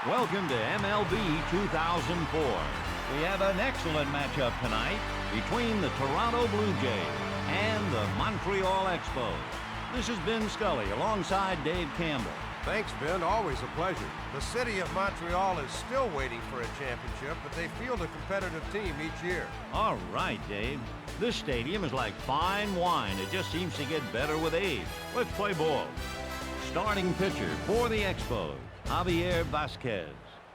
Welcome to MLB 2004. We have an excellent matchup tonight between the Toronto Blue Jays and the Montreal Expos. This is Ben Scully alongside Dave Campbell. Thanks, Ben. Always a pleasure. The city of Montreal is still waiting for a championship, but they field a competitive team each year. All right, Dave. This stadium is like fine wine. It just seems to get better with age. Let's play ball. Starting pitcher for the Expos, Javier Vazquez.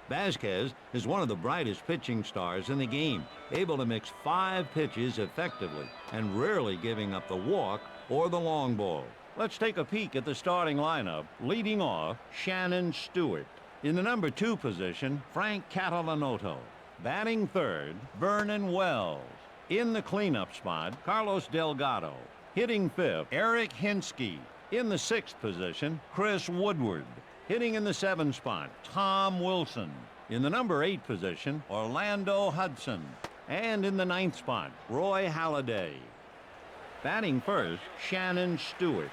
Vazquez is one of the brightest pitching stars in the game, able to mix 5 pitches effectively and rarely giving up the walk or the long ball. Let's take a peek at the starting lineup. Leading off, Shannon Stewart. In the number 2 position, Frank Catalanoto. Batting third, Vernon Wells. In the cleanup spot, Carlos Delgado. Hitting fifth, Eric Hinsky. In the 6th position, Chris Woodward. Hitting in the 7th spot, Tom Wilson. In the number 8 position, Orlando Hudson. And in the 9th spot, Roy Halladay. Batting first, Shannon Stewart.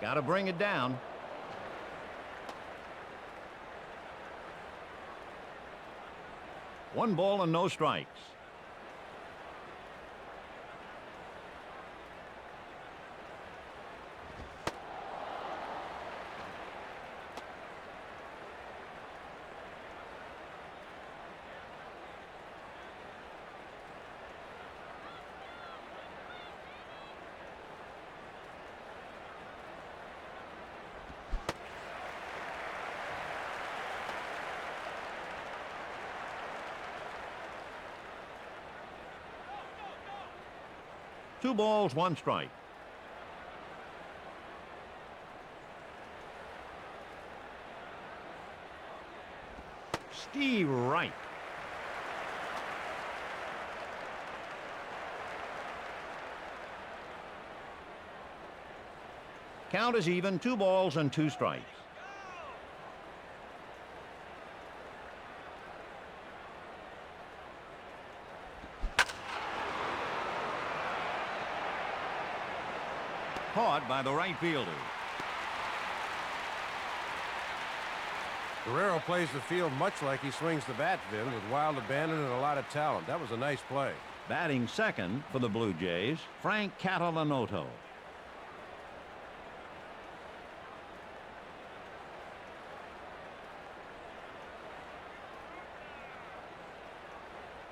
Got to bring it down. One ball and no strikes. Two balls, one strike. Steve Wright. Count is even, 2 balls and 2 strikes. Caught by the right fielder. Guerrero plays the field much like he swings the bat, Vin, with wild abandon and a lot of talent. That was a nice play. Batting second for the Blue Jays, Frank Catalanoto.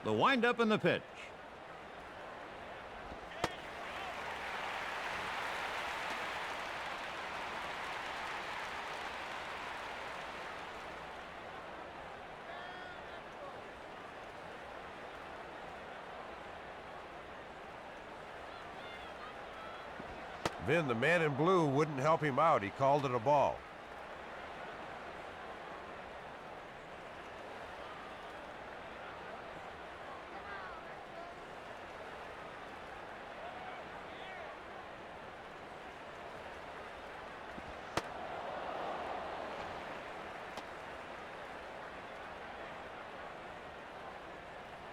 The windup and the pitch. Vin, the man in blue wouldn't help him out. He called it a ball.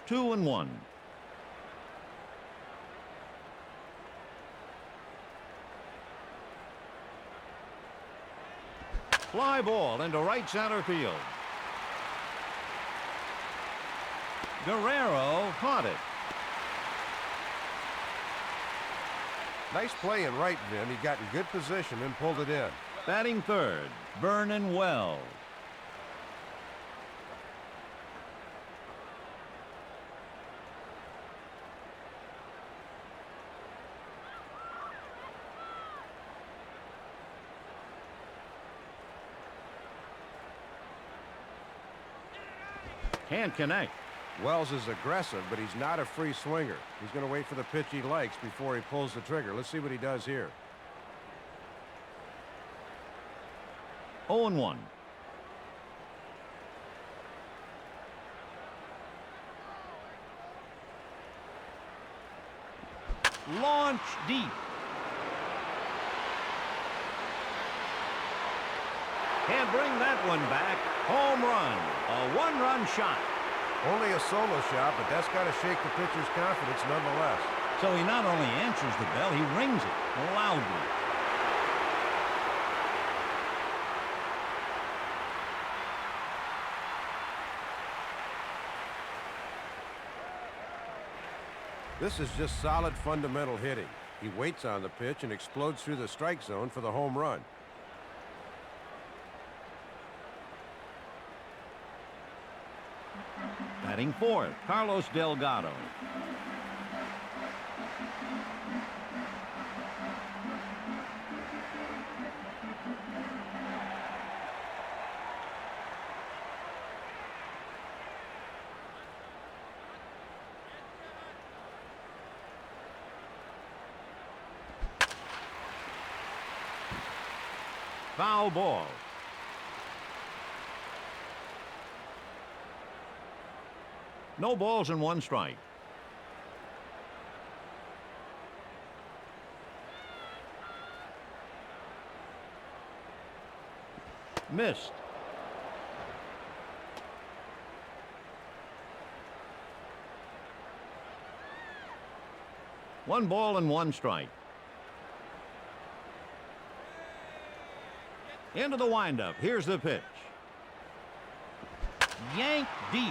Two and one. Fly ball into right center field. Guerrero caught it. Nice play in right, Vin. He got in good position and pulled it in. Batting third, Vernon Wells. Can't connect. Wells is aggressive, but he's not a free swinger. He's going to wait for the pitch he likes before he pulls the trigger. Let's see what he does here. 0-1. Launch deep. Can't bring that one back. Home run. A one-run shot. Only a solo shot, but that's got to shake the pitcher's confidence nonetheless. So he not only answers the bell, he rings it loudly. This is just solid fundamental hitting. He waits on the pitch and explodes through the strike zone for the home run. Batting fourth, Carlos Delgado. Foul ball. No balls and one strike. Missed. One ball and one strike. Into the windup. Here's the pitch. Yanked deep.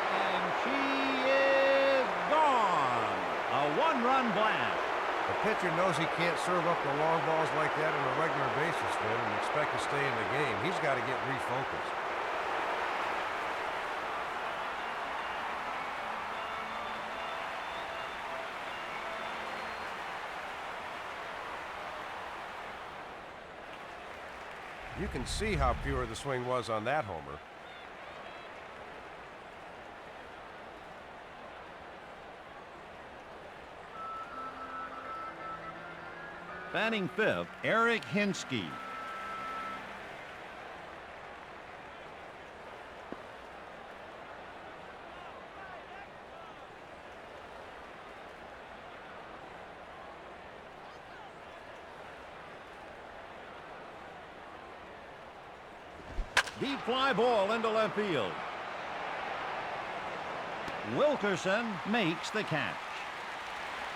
And she is gone. A one-run blast. The pitcher knows he can't serve up the long balls like that on a regular basis, then, and expect to stay in the game. He's got to get refocused. You can see how pure the swing was on that homer. Batting fifth, Eric Hinsky. Deep fly ball into left field. Wilkerson makes the catch.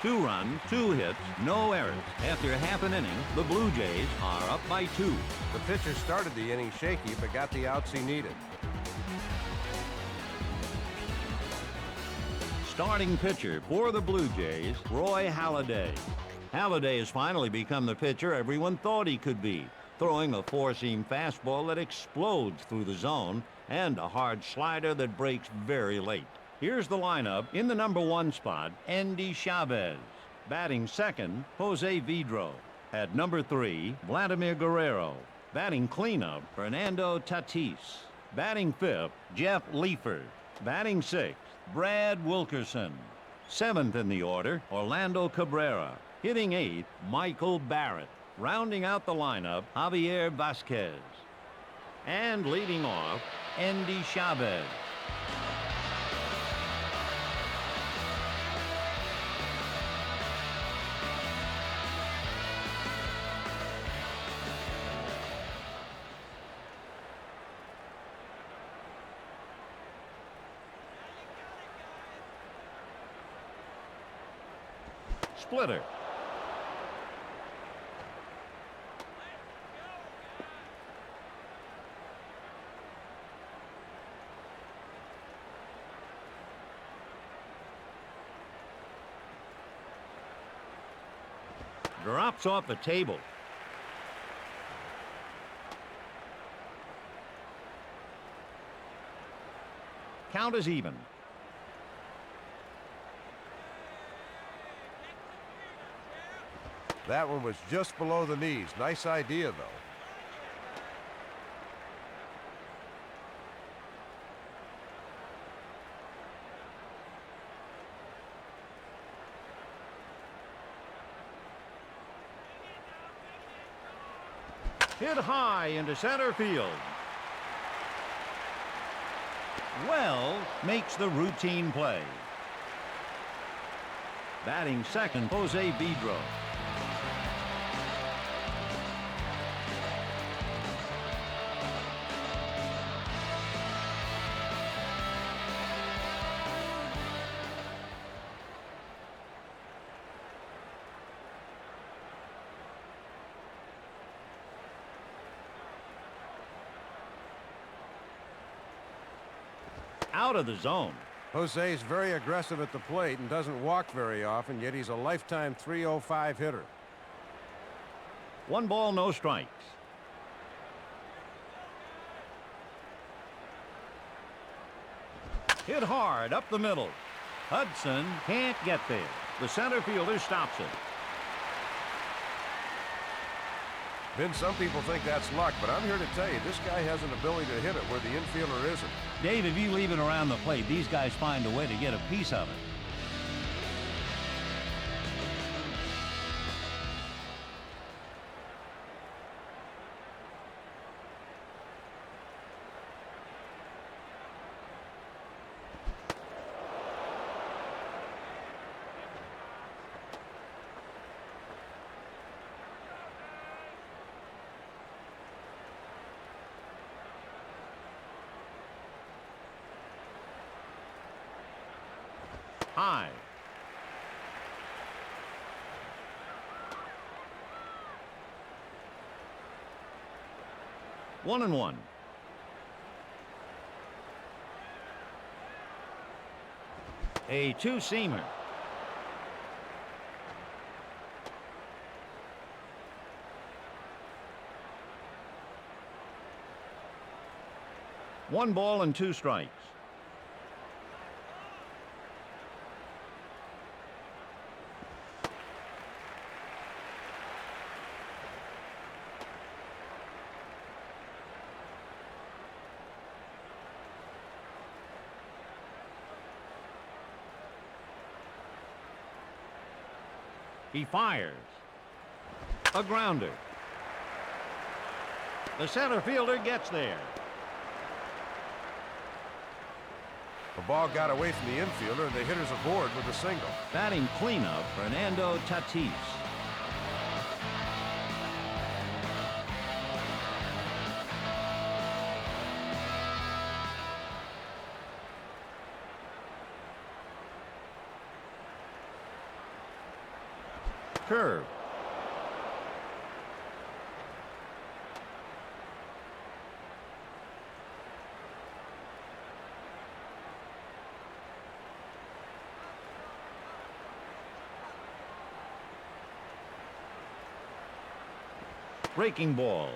2 runs, 2 hits, no errors. After half an inning, the Blue Jays are up by 2. The pitcher started the inning shaky, but got the outs he needed. Starting pitcher for the Blue Jays, Roy Halladay. Halladay has finally become the pitcher everyone thought he could be, throwing a four-seam fastball that explodes through the zone and a hard slider that breaks very late. Here's the lineup. In the number 1 spot, Andy Chavez. Batting second, Jose Vidro. At number 3, Vladimir Guerrero. Batting cleanup, Fernando Tatis. Batting fifth, Jeff Leifert. Batting sixth, Brad Wilkerson. Seventh in the order, Orlando Cabrera. Hitting eighth, Michael Barrett. Rounding out the lineup, Javier Vasquez. And leading off, Andy Chavez. Splitter. Drops off the table. Count is even. That one was just below the knees. Nice idea, though. Hit high into center field. Wells makes the routine play. Batting second, Jose Vidro. Out of the zone. Jose is very aggressive at the plate and doesn't walk very often, yet he's a lifetime .305 hitter. 1 ball, no strikes. Hit hard up the middle. Hudson can't get there. The center fielder stops it. Vince, some people think that's luck, but I'm here to tell you, this guy has an ability to hit it where the infielder isn't. Dave, if you leave it around the plate, these guys find a way to get a piece of it. High. One and one. A two-seamer. One ball and 2 strikes. He fires. A grounder. The center fielder gets there. The ball got away from the infielder, and the hitter's aboard with a single. Batting cleanup, Fernando Tatis. Curve. Breaking ball.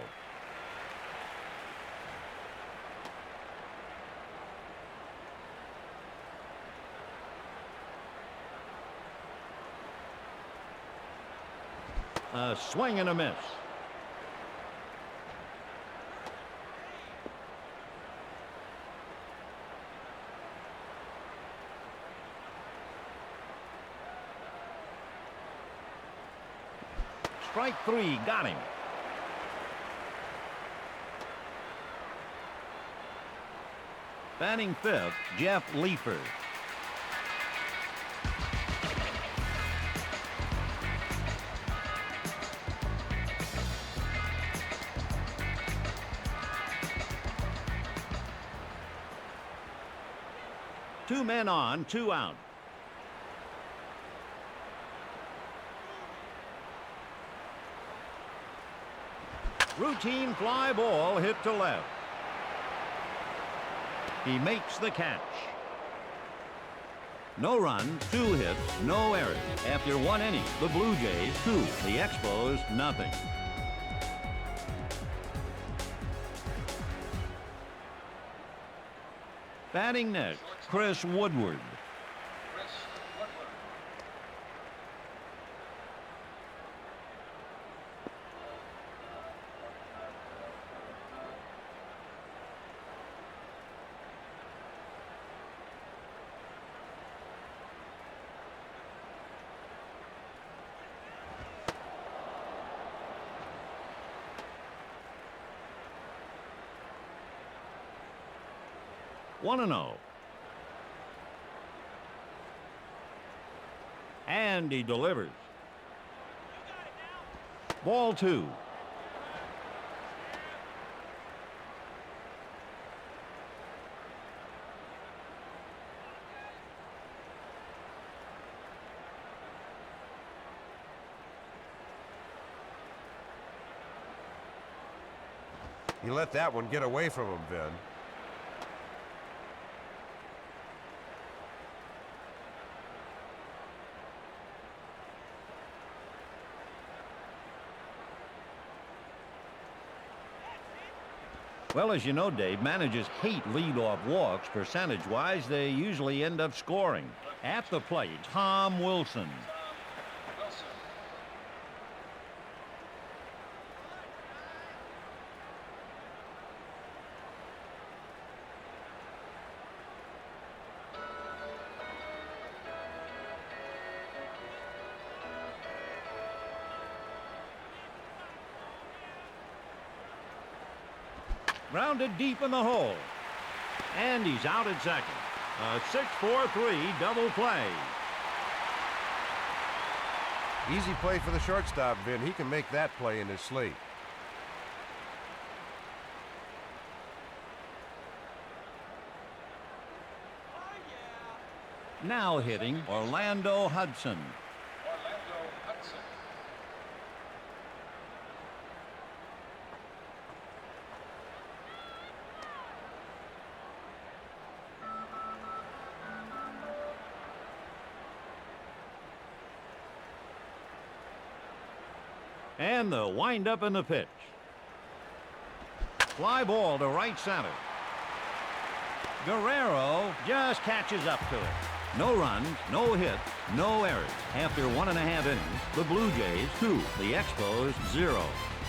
A swing and a miss. Strike 3, got him. Batting fifth, Jeff Leeper. Two men on, 2 out. Routine fly ball hit to left. He makes the catch. No runs, 2 hits, no errors. After 1 inning, the Blue Jays 2, the Expos nothing. Batting next, Chris Woodward. One and 0. And he delivers. Ball 2. He let that one get away from him, Vin. Well, as you know, Dave, managers hate leadoff walks. Percentage-wise, they usually end up scoring. At the plate, Tom Wilson. Grounded deep in the hole. And he's out at second. A 6-4-3 double play. Easy play for the shortstop, Vin. He can make that play in his sleep. Now hitting Orlando Hudson. And the windup in the pitch. Fly ball to right center. Guerrero just catches up to it. No runs, no hits, no errors. After 1.5 innings, the Blue Jays 2, the Expos 0.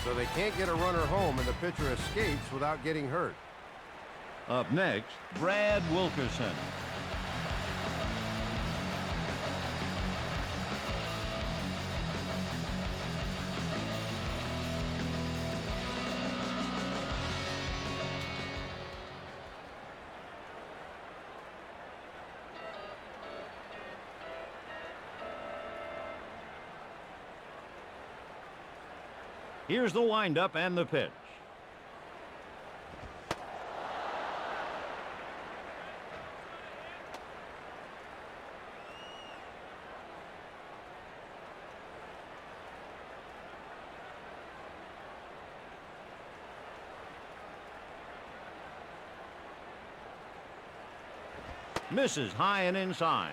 So they can't get a runner home and the pitcher escapes without getting hurt. Up next, Brad Wilkerson. Here's the windup and the pitch. Misses high and inside.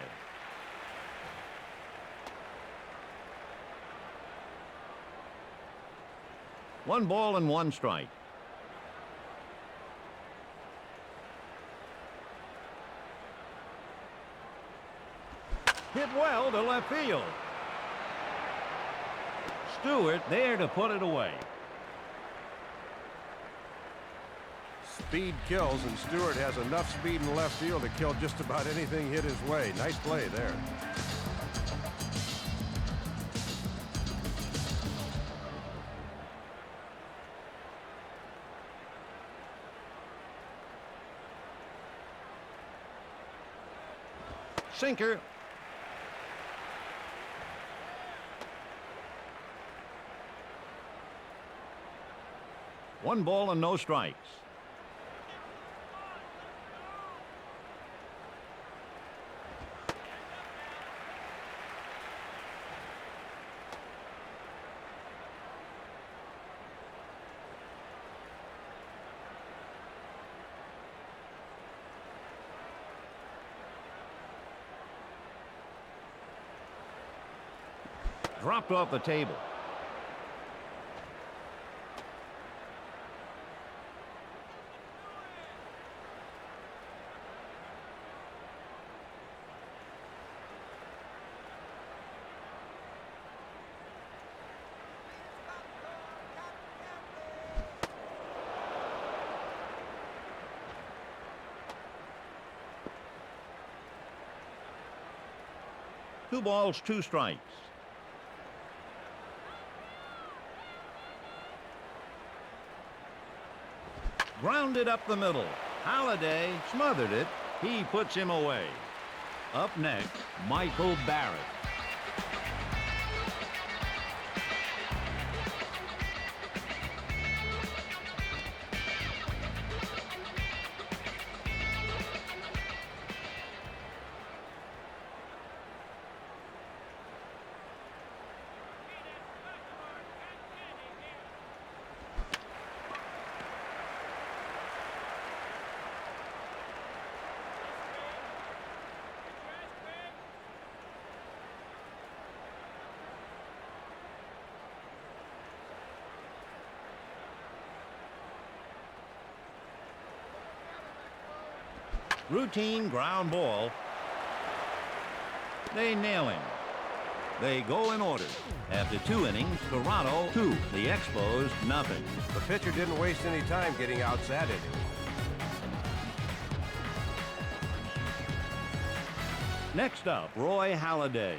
One ball and one strike. Hit well to left field. Stewart there to put it away. Speed kills, and Stewart has enough speed in left field to kill just about anything hit his way. Nice play there. Sinker. One ball and no strikes. Dropped off the table. Two balls, two strikes. Grounded up the middle. Halladay smothered it. He puts him away. Up next, Michael Barrett. Routine ground ball. They nail him. They go in order. After 2 innings, Toronto 2, the Expos nothing. The pitcher didn't waste any time getting outs that inning. Next up, Roy Halladay.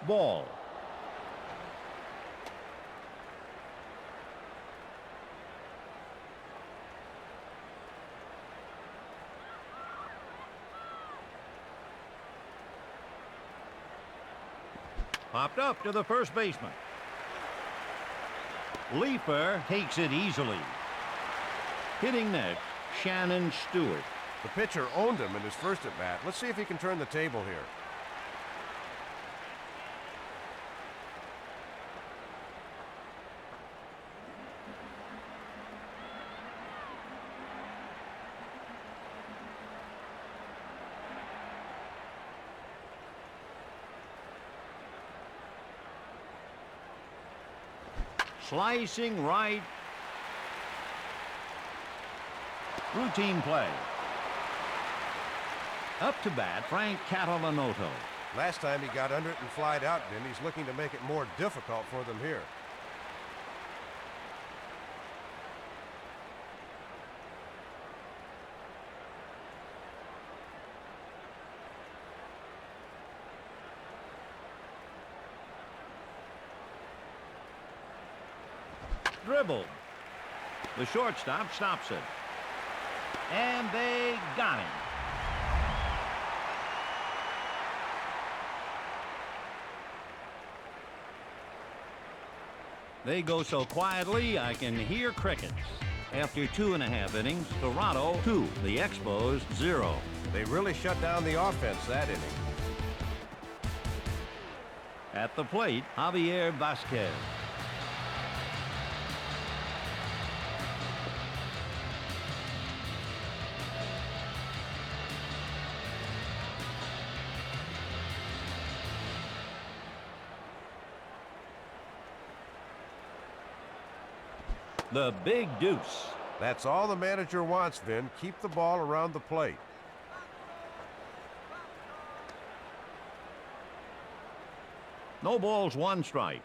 Ball. Popped up to the first baseman. Leaper takes it easily. Hitting next, Shannon Stewart. The pitcher owned him in his first at-bat. Let's see if he can turn the table here. Slicing right. Routine play. Up to bat, Frank Catalanoto. Last time he got under it and flied out, and he's looking to make it more difficult for them here. Dribbled. The shortstop stops it. And they got him. They go so quietly I can hear crickets. After 2.5 innings, Toronto 2, the Expos 0. They really shut down the offense that inning. At the plate, Javier Vasquez. The big deuce. That's all the manager wants, Vin. Keep the ball around the plate. No balls, 1 strike.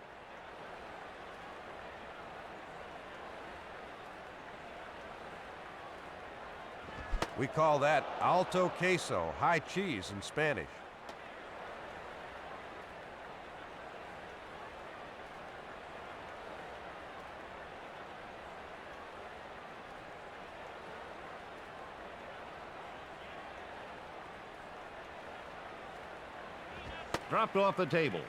We call that alto queso, high cheese in Spanish. Dropped off the table.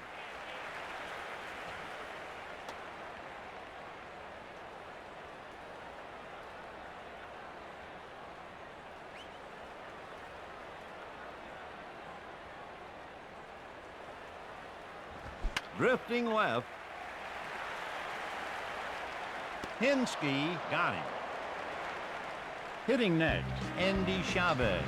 Drifting left. Hinsky got him. Hitting next, Andy Chavez.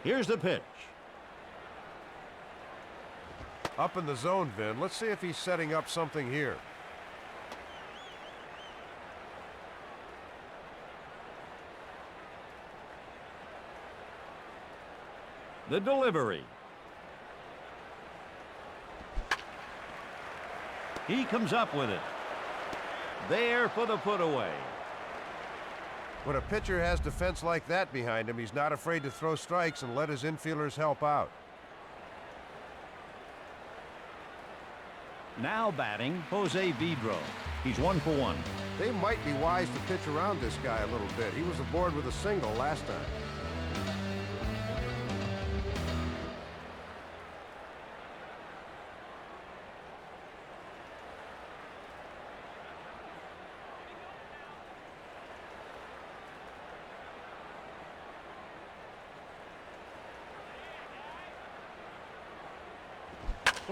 Here's the pitch. Up in the zone, Vin. Let's see if he's setting up something here. The delivery. He comes up with it. There for the put away. When a pitcher has defense like that behind him, he's not afraid to throw strikes and let his infielders help out. Now batting, Jose Vidro. He's 1 for 1. They might be wise to pitch around this guy a little bit. He was aboard with a single last time.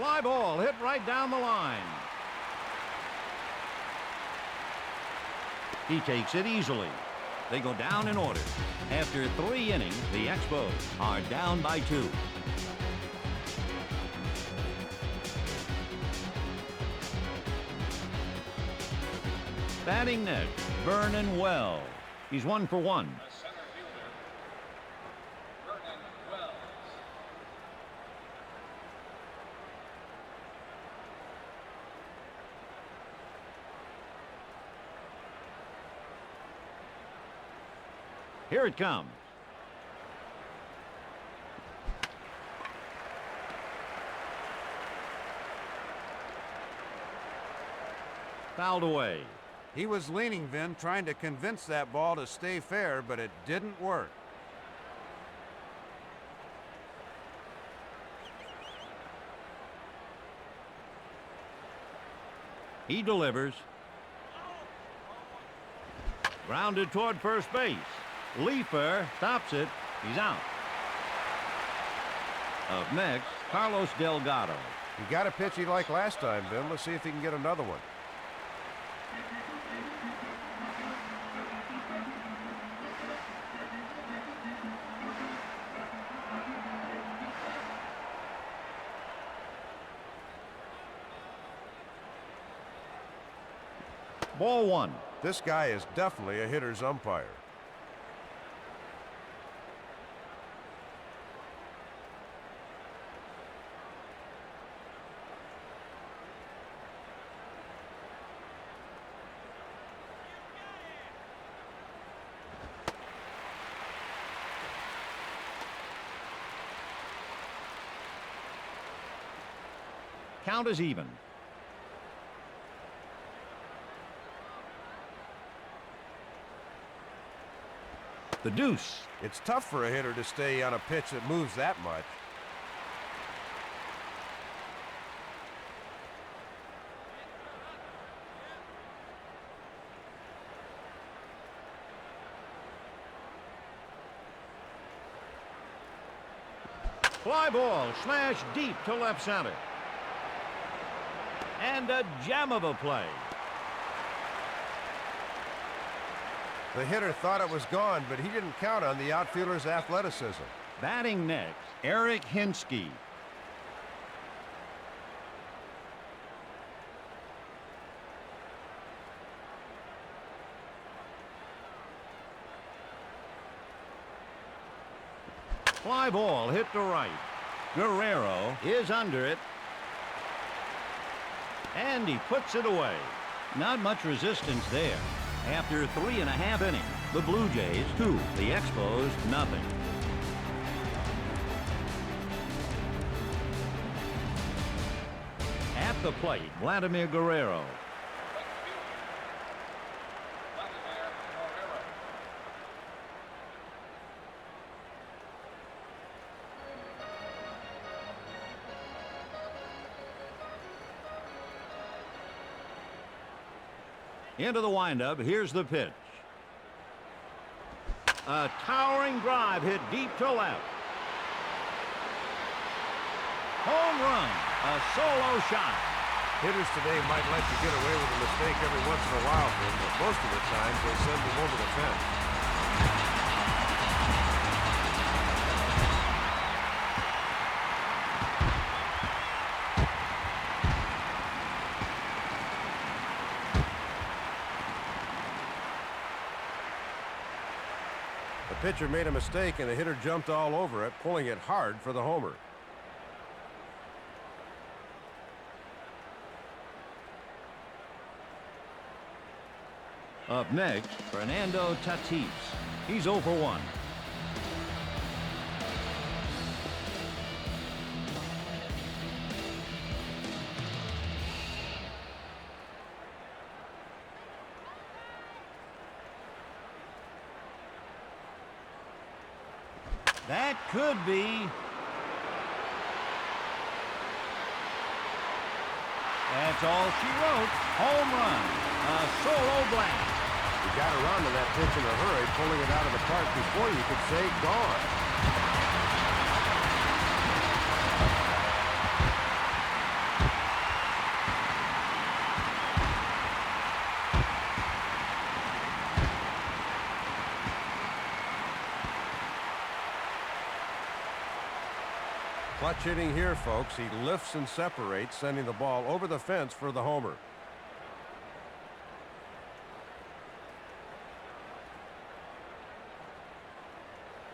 Fly ball hit right down the line. He takes it easily. They go down in order. After 3 innings, the Expos are down by 2. Batting next, Vernon Wells. He's 1 for 1. Here it comes. Fouled away. He was leaning, Vin, trying to convince that ball to stay fair, but it didn't work. He delivers. Grounded toward first base. Leaper stops it. He's out. Up next, Carlos Delgado. He got a pitch he liked last time, Vin. Let's see if he can get another one. Ball 1. This guy is definitely a hitter's umpire. Count is even. The deuce. It's tough for a hitter to stay on a pitch that moves that much. Fly ball smashed deep to left center. And a gem of a play. The hitter thought it was gone, but he didn't count on the outfielder's athleticism. Batting next, Eric Hinsky. Fly ball hit to right. Guerrero is under it. And he puts it away. Not much resistance there. After 3.5 innings, the Blue Jays 2, the Expos nothing. At the plate, Vladimir Guerrero. Into the windup, here's the pitch. A towering drive hit deep to left. Home run, a solo shot. Hitters today might let you get away with a mistake every once in a while, Vin, but most of the time they send them over the fence. The pitcher made a mistake and the hitter jumped all over it, pulling it hard for the homer. Up next, Fernando Tatis. He's 0 for 1. That could be. That's all she wrote. Home run. A solo blast. You got around to that pitch in a hurry, pulling it out of the park before you could say gone. Clutch hitting here, folks. He lifts and separates, sending the ball over the fence for the homer.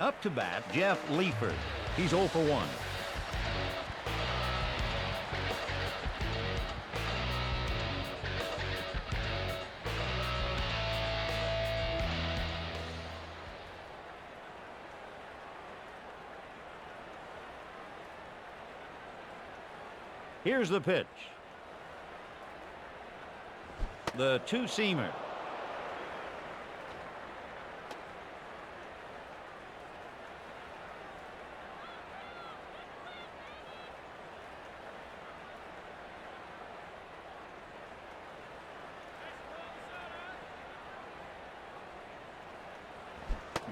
Up to bat, Jeff Leifert. He's 0 for 1. Here's the pitch. The two-seamer.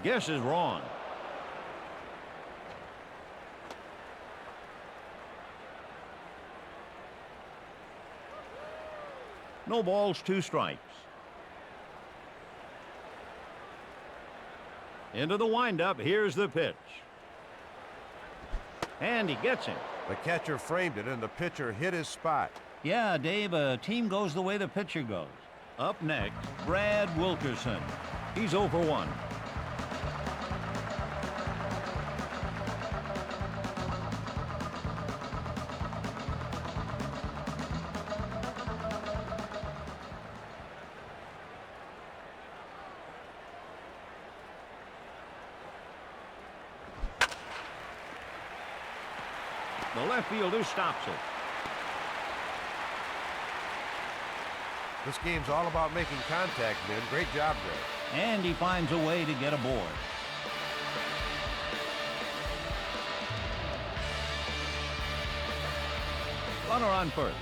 Guess is wrong. No balls, 2 strikes. Into the windup. Here's the pitch. And he gets him. The catcher framed it, and the pitcher hit his spot. Yeah, Dave, a team goes the way the pitcher goes. Up next, Brad Wilkerson. He's 0 for 1. The left fielder stops it. This game's all about making contact, men. Great job, Greg. And he finds a way to get aboard. Runner on first.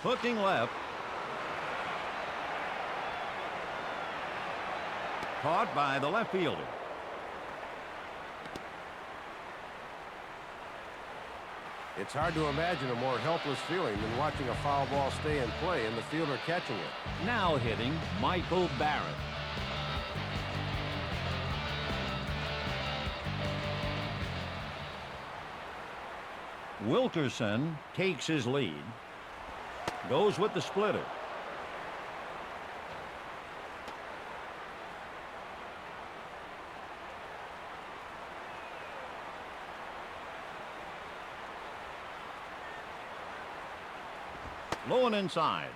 Hooking left. Caught by the left fielder. It's hard to imagine a more helpless feeling than watching a foul ball stay in play and the fielder catching it. Now hitting, Michael Barrett. Wilkerson takes his lead. Goes with the splitter. Low and inside.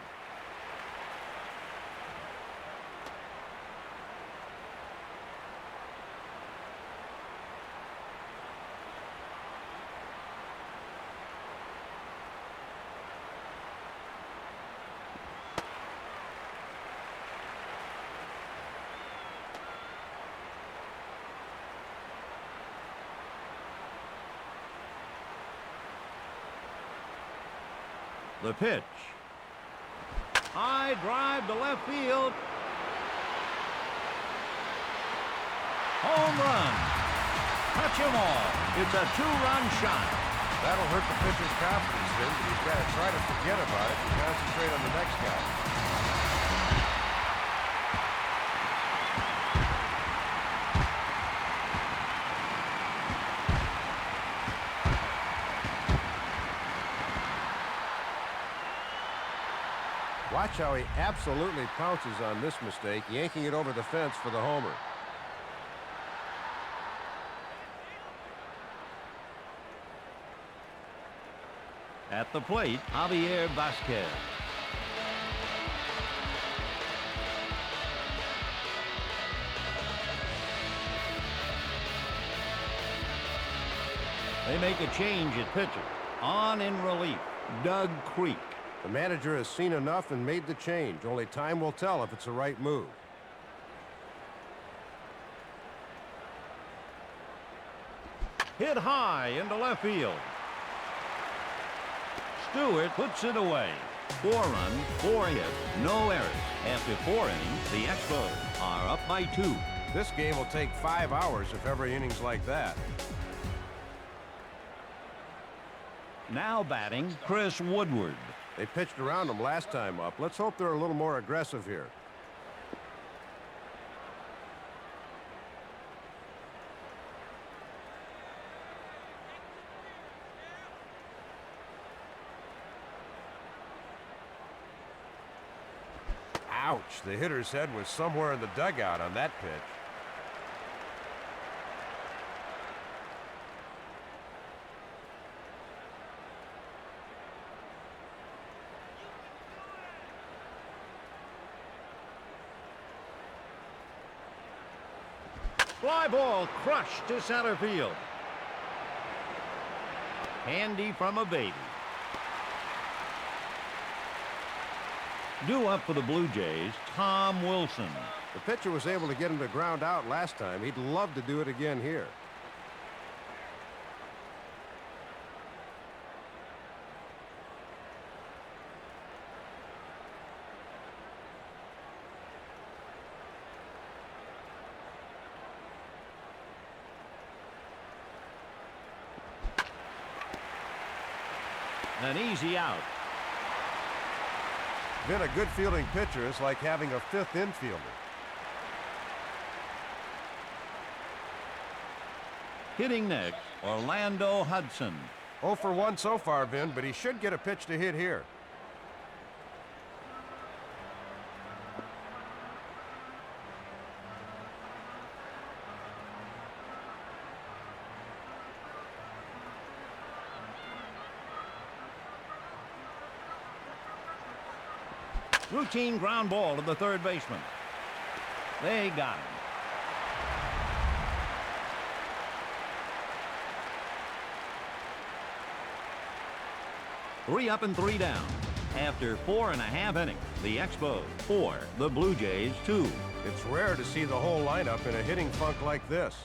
The pitch. High drive to left field. Home run. Touch him all. It's a 2-run shot. That'll hurt the pitcher's confidence, then, but he's got to try to forget about it and concentrate on the next guy. Watch how he absolutely pounces on this mistake, yanking it over the fence for the homer. At the plate, Javier Vasquez. They make a change at pitcher. On in relief, Doug Creek. The manager has seen enough and made the change. Only time will tell if it's the right move. Hit high into left field. Stewart puts it away. 4 runs, 4 hits, no errors. After 4 innings, the Expos are up by 2. This game will take 5 hours if every inning's like that. Now batting, Chris Woodward. They pitched around him last time up. Let's hope they're a little more aggressive here. Ouch, the hitter's head was somewhere in the dugout on that pitch. Fly ball crushed to center field. Handy from a baby. Due up for the Blue Jays, Tom Wilson. The pitcher was able to get him to ground out last time. He'd love to do it again here. An easy out. Been a good fielding pitcher is like having a fifth infielder. Hitting next, Orlando Hudson. 0 for 1 so far, Vin, but he should get a pitch to hit here. Routine ground ball to the third baseman. They got him. Three up and three down. After 4.5 innings, the Expos 4, the Blue Jays 2. It's rare to see the whole lineup in a hitting funk like this.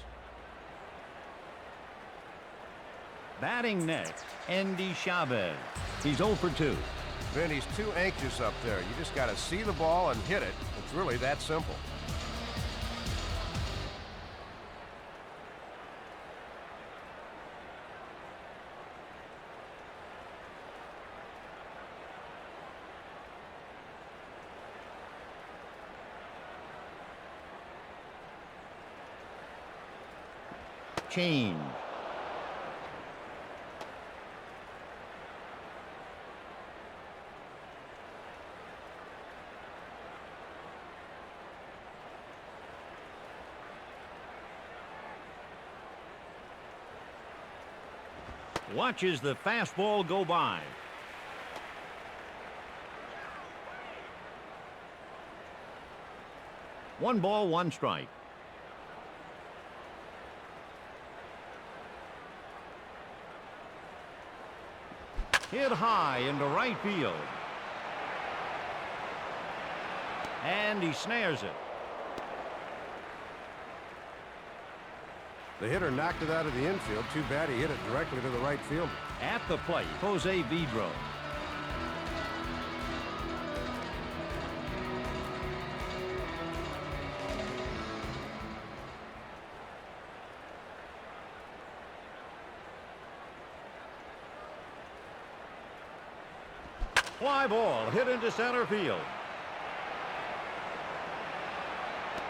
Batting next, Andy Chavez. He's 0 for 2. Vin, he's too anxious up there. You just got to see the ball and hit it. It's really that simple. Change. Watches the fastball go by. One ball, one strike. Hit high into right field. And he snares it. The hitter knocked it out of the infield. Too bad he hit it directly to the right fielder. At the plate, Jose Vidro. Fly ball hit into center field.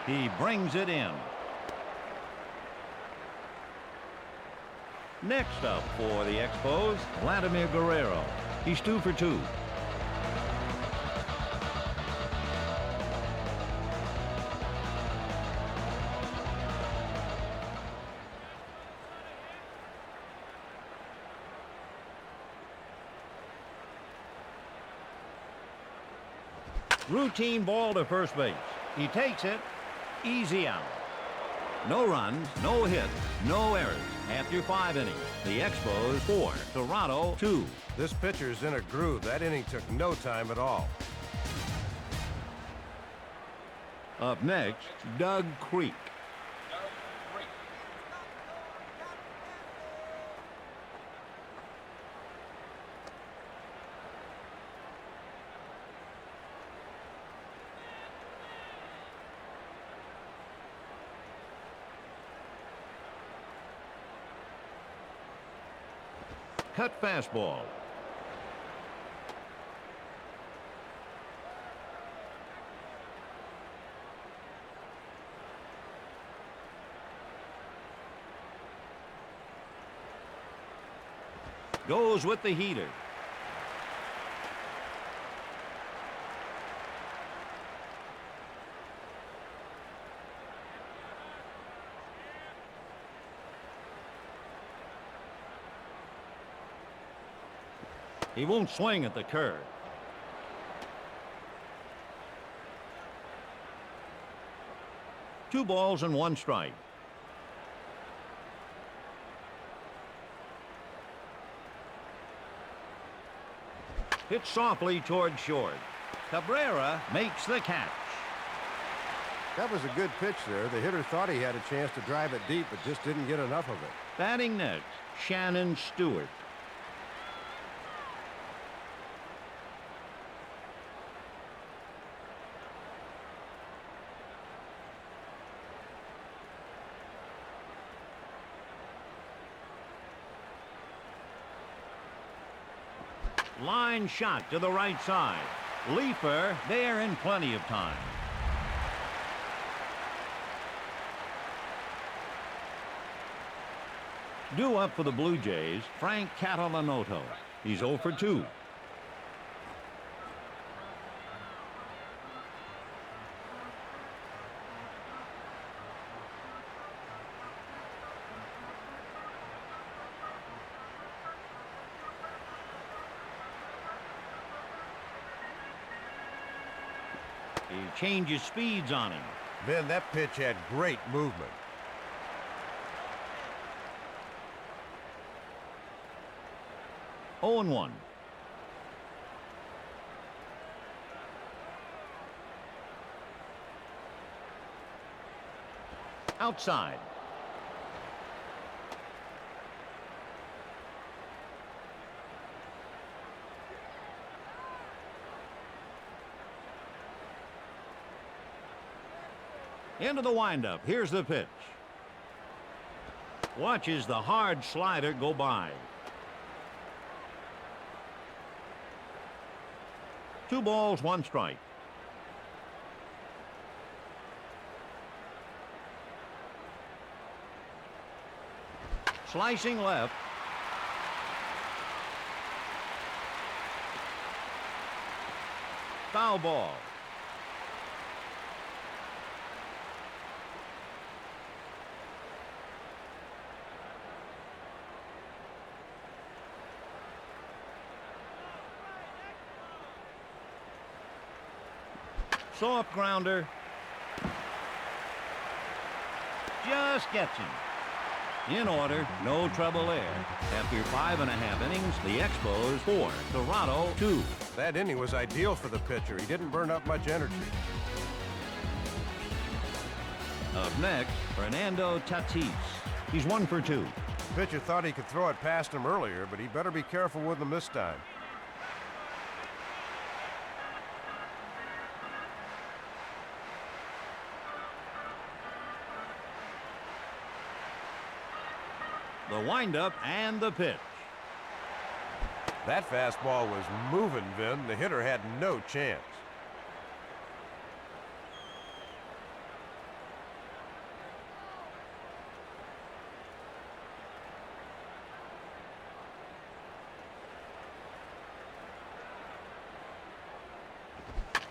He brings it in. Next up for the Expos, Vladimir Guerrero. He's 2 for 2. Routine ball to first base. He takes it. Easy out. No runs, no hits, no errors. After 5 innings, the Expos 4, Toronto 2. This pitcher's in a groove. That inning took no time at all. Up next, Doug Creek. Cut fastball. Goes with the heater. He won't swing at the curve. Two balls and one strike. Hit softly toward short. Cabrera makes the catch. That was a good pitch there. The hitter thought he had a chance to drive it deep, but just didn't get enough of it. Batting next, Shannon Stewart. Line shot to the right side. Leaper there in plenty of time. Due up for the Blue Jays, Frank Catalanoto. He's 0 for 2. He changes speeds on him. Ben, that pitch had great movement. Oh and 1. Outside. Into the windup. Here's the pitch. Watches the hard slider go by. 2 balls, 1 strike. Slicing left. Foul ball. Soft grounder. Just gets him. In order, no trouble there. After 5.5 innings, the Expos 4, Toronto 2. That inning was ideal for the pitcher. He didn't burn up much energy. Up next, Fernando Tatis. He's 1 for 2. The pitcher thought he could throw it past him earlier, but he better be careful with him this time. The windup and the pitch. That fastball was moving, Vin. The hitter had no chance.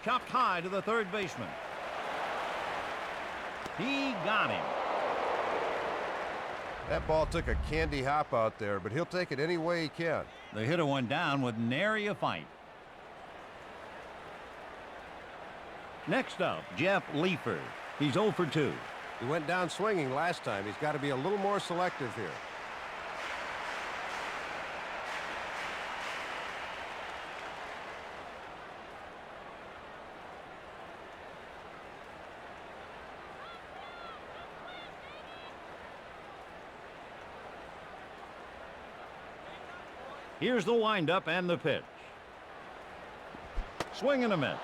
Chopped high to the third baseman. He got him. That ball took a candy hop out there, but he'll take it any way he can. The hitter went down with nary a fight. Next up, Jeff Leaper. He's 0 for 2. He went down swinging last time. He's got to be a little more selective here. Here's the windup and the pitch. Swing and a miss.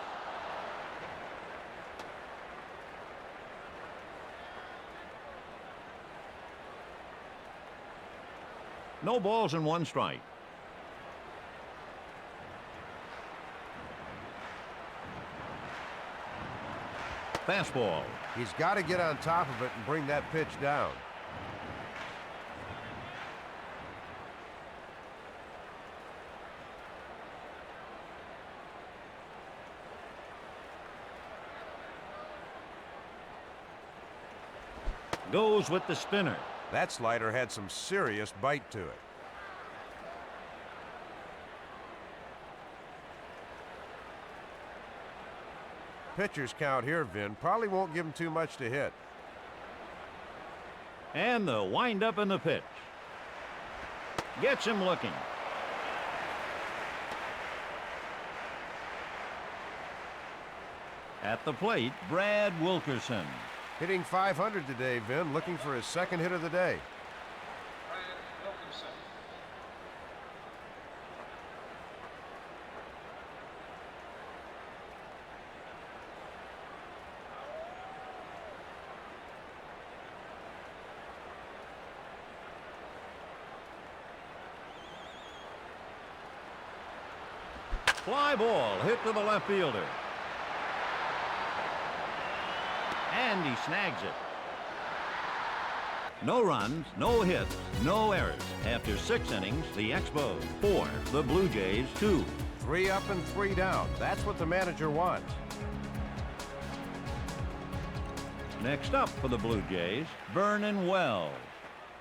No balls and 1 strike. Fastball. He's got to get on top of it and bring that pitch down. Goes with the spinner. That slider had some serious bite to it. pitcher's count here, Vin. Probably won't give him too much to hit. And the windup in the pitch. Gets him looking. At the plate, Brad Wilkerson. Hitting .500 today, Vin. Looking for his second hit of the day. Fly ball hit to the left fielder. And he snags it. No runs, no hits, no errors. After 6 innings, the Expos 4, the Blue Jays 2. 3 up and 3 down. That's what the manager wants. Next up for the Blue Jays, Vernon Wells.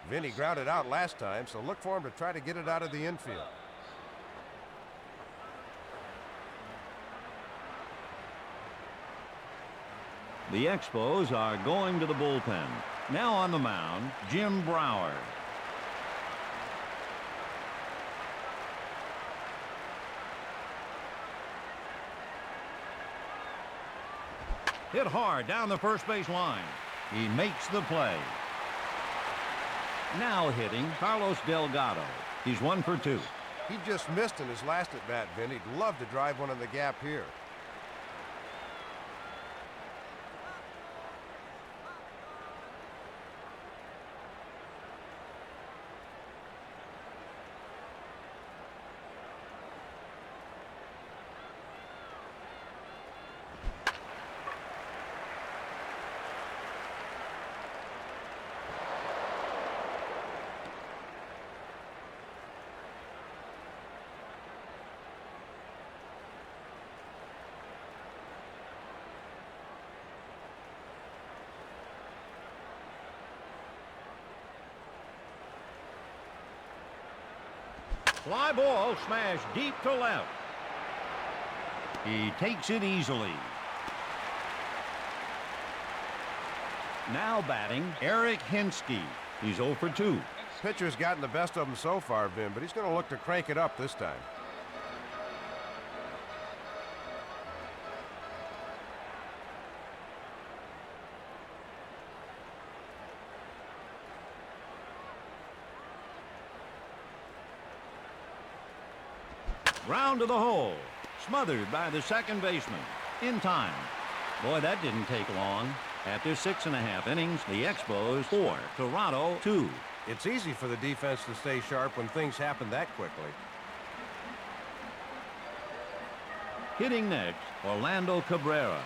Vinny grounded out last time, so look for him to try to get it out of the infield. The Expos are going to the bullpen. Now on the mound, Jim Brower. Hit hard down the first base line. He makes the play. Now hitting, Carlos Delgado. He's 1 for 2. He just missed in his last at-bat, Vin. He'd love to drive one in the gap here. Fly ball smashed deep to left. He takes it easily. Now batting, Eric Hinsky. He's 0 for 2. Pitcher's gotten the best of him so far, Vin, but he's going to look to crank it up this time. Ground to the hole. Smothered by the second baseman. In time. Boy, that didn't take long. After 6.5 innings, the Expos 4, Toronto 2. It's easy for the defense to stay sharp when things happen that quickly. Hitting next, Orlando Cabrera.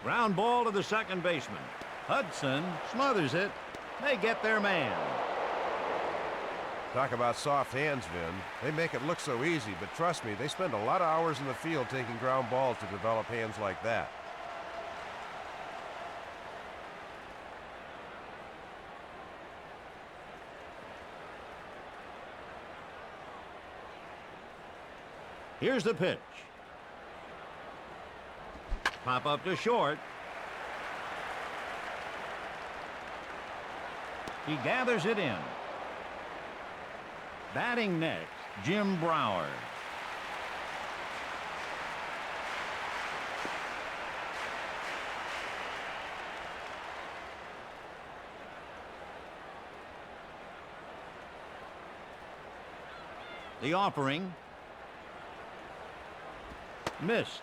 Ground ball to the second baseman. Hudson smothers it. They get their man. Talk about soft hands, Vin. They make it look so easy, but trust me, they spend a lot of hours in the field taking ground balls to develop hands like that. Here's the pitch. Pop up to short. He gathers it in. Batting next, Jim Brower. The offering. Missed.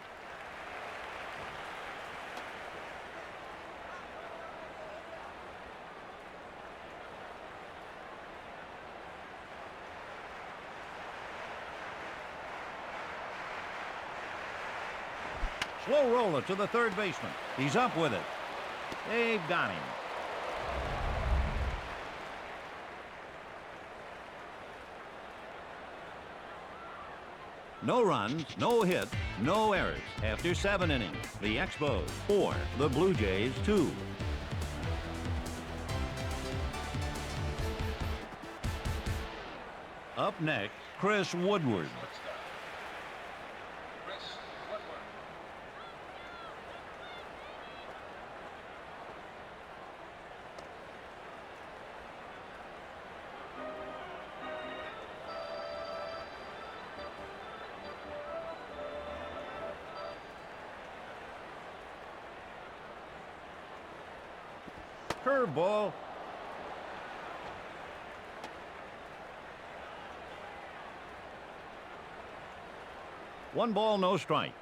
Slow roller to the third baseman. He's up with it. They've got him. No runs, no hits, no errors. After 7 innings, the Expos 4, the Blue Jays 2. Up next, Chris Woodward. Curveball. One ball, no strikes.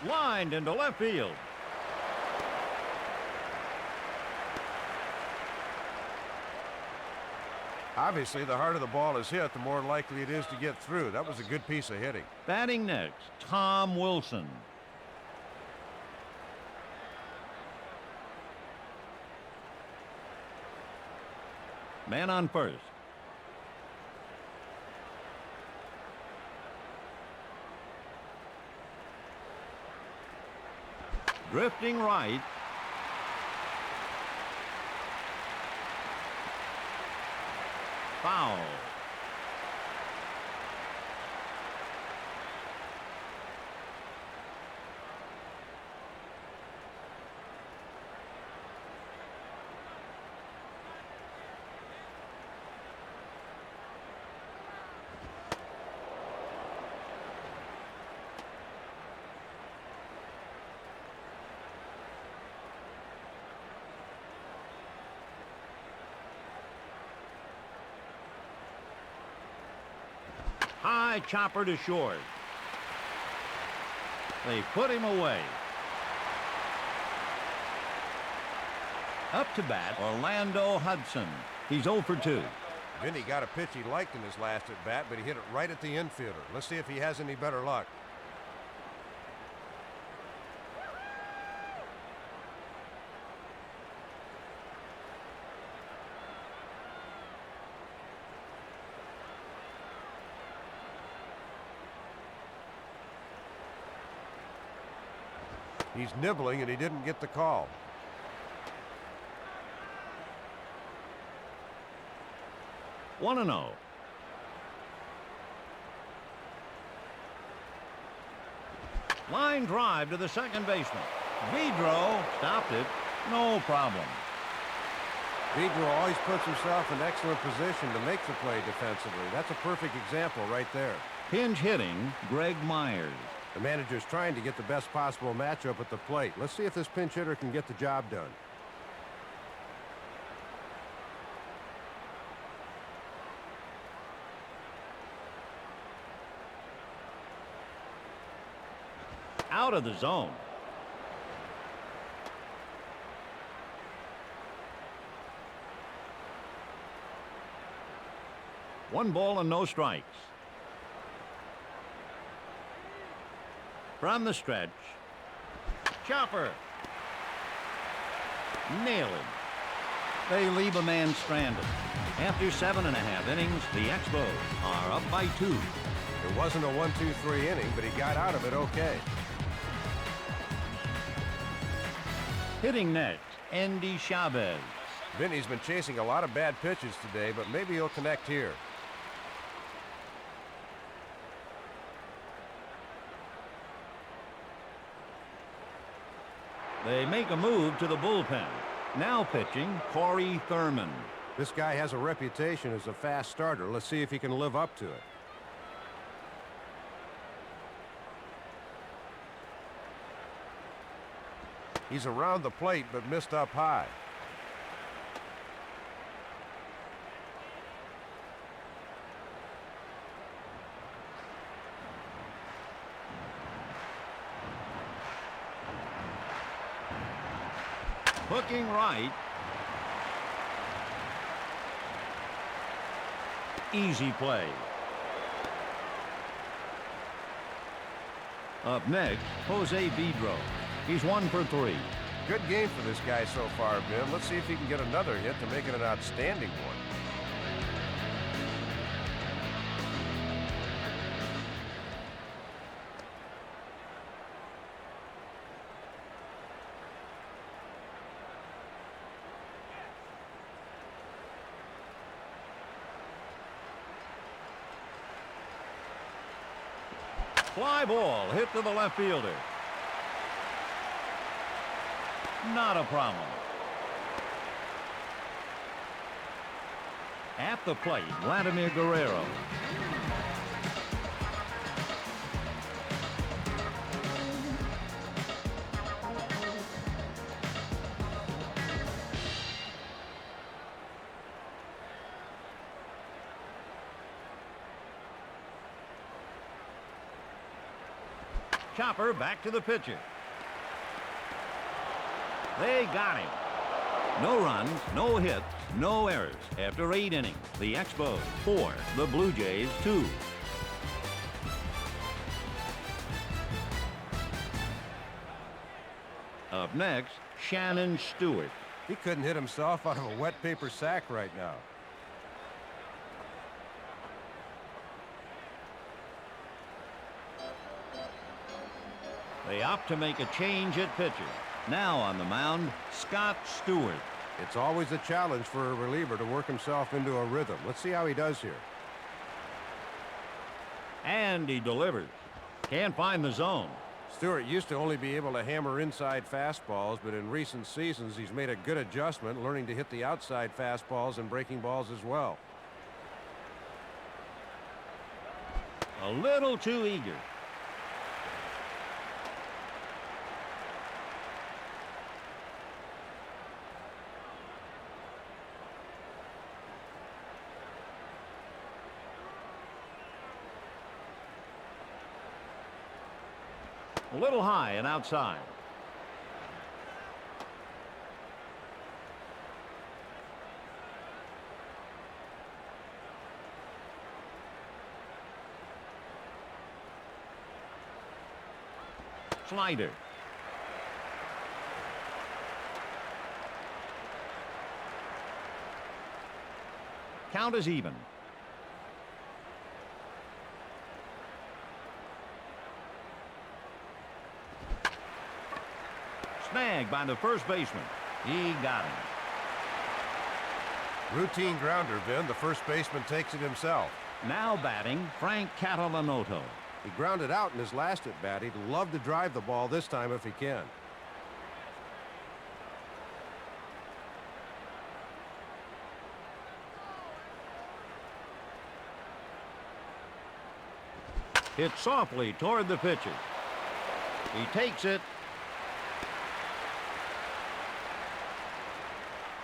Lined into left field. Obviously, the harder the ball is hit, the more likely it is to get through. That was a good piece of hitting. Batting next, Tom Wilson. Man on first. Drifting right. Foul. High chopper to short. They put him away. Up to bat, Orlando Hudson. He's 0 for 2. Vinny got a pitch he liked in his last at bat, but he hit it right at the infielder. Let's see if he has any better luck. He's nibbling, and he didn't get the call. One and 0. Line drive to the second baseman. Vidro stopped it. No problem. Vidro always puts himself in excellent position to make the play defensively. That's a perfect example right there. Pinch hitting, Greg Myers. The manager's trying to get the best possible matchup at the plate. Let's see if this pinch hitter can get the job done. Out of the zone. One ball and no strikes. From the stretch, chopper. Nail him. They leave a man stranded. After 7.5 innings, the Expos are up by 2. It wasn't a 1-2-3 inning, but he got out of it okay. Hitting next, Andy Chavez. Vinny's been chasing a lot of bad pitches today, but maybe he'll connect here. They make a move to the bullpen. Now pitching, Corey Thurman. This guy has a reputation as a fast starter. Let's see if he can live up to it. He's around the plate, but missed up high. Hooking right. Easy play. Up next, Jose Vidro. He's 1 for 3. Good game for this guy so far, Ben. Let's see if he can get another hit to make it an outstanding one. Fly ball hit to the left fielder. Not a problem. At the plate, Vladimir Guerrero. Chopper back to the pitcher. They got him. No runs, no hits, no errors. After 8 innings, the Expos 4, the Blue Jays 2. Up next, Shannon Stewart. He couldn't hit himself out of a wet paper sack right now. They opt to make a change at pitcher. Now on the mound, Scott Stewart. It's always a challenge for a reliever to work himself into a rhythm. Let's see how he does here. And he delivers. Can't find the zone. Stewart used to only be able to hammer inside fastballs, but in recent seasons he's made a good adjustment, learning to hit the outside fastballs and breaking balls as well. A little too eager. A little high and outside. Slider. Count is even. Snagged by the first baseman. He got him. Routine grounder, Vin. The first baseman takes it himself. Now batting, Frank Catalanoto. He grounded out in his last at-bat. He'd love to drive the ball this time if he can. Hit softly toward the pitcher. He takes it.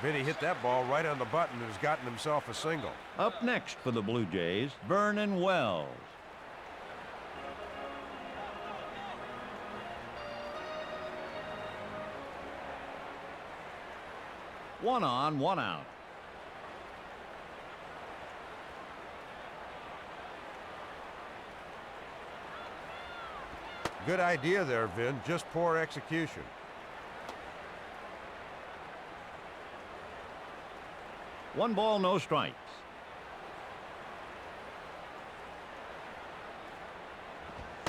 Vinny hit that ball right on the button and has gotten himself a single. Up next for the Blue Jays, Vernon Wells. One on, one out. Good idea there, Vin. Just poor execution. One ball, no strikes.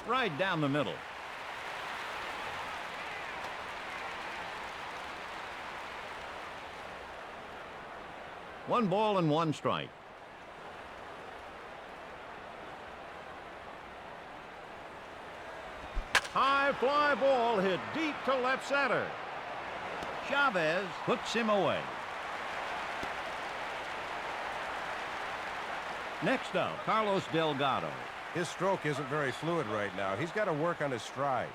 Right down the middle. One ball and one strike. High fly ball hit deep to left center. Chavez puts him away. Next up, Carlos Delgado. His stroke isn't very fluid right now. He's got to work on his stride.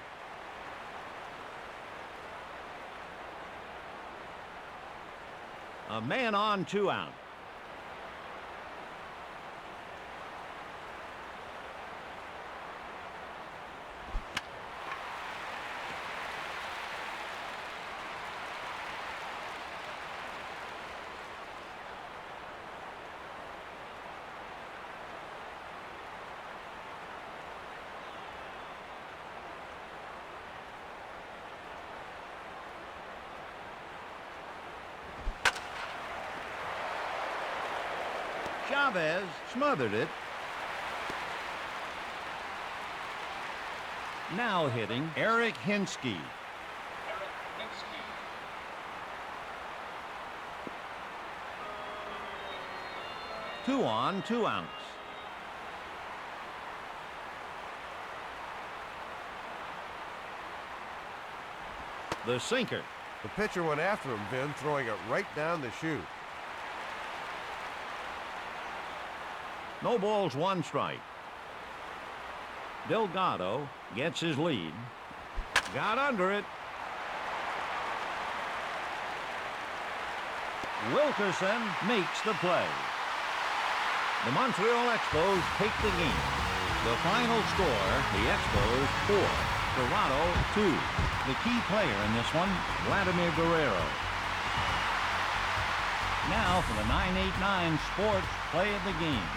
A man on, 2 out. Chavez smothered it. Now hitting Eric Hinsky. 2 on, 2 outs. The sinker. The pitcher went after him, Vin, throwing it right down the chute. No balls, 1 strike. Delgado gets his lead. Got under it. Wilkerson makes the play. The Montreal Expos take the game. The final score, the Expos 4, Toronto 2. The key player in this one, Vladimir Guerrero. Now for the 989 Sports Play of the Game.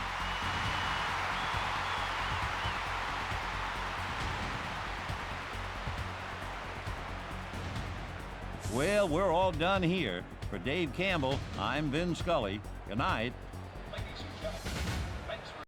Well, we're all done here. For Dave Campbell, I'm Vin Scully. Good night.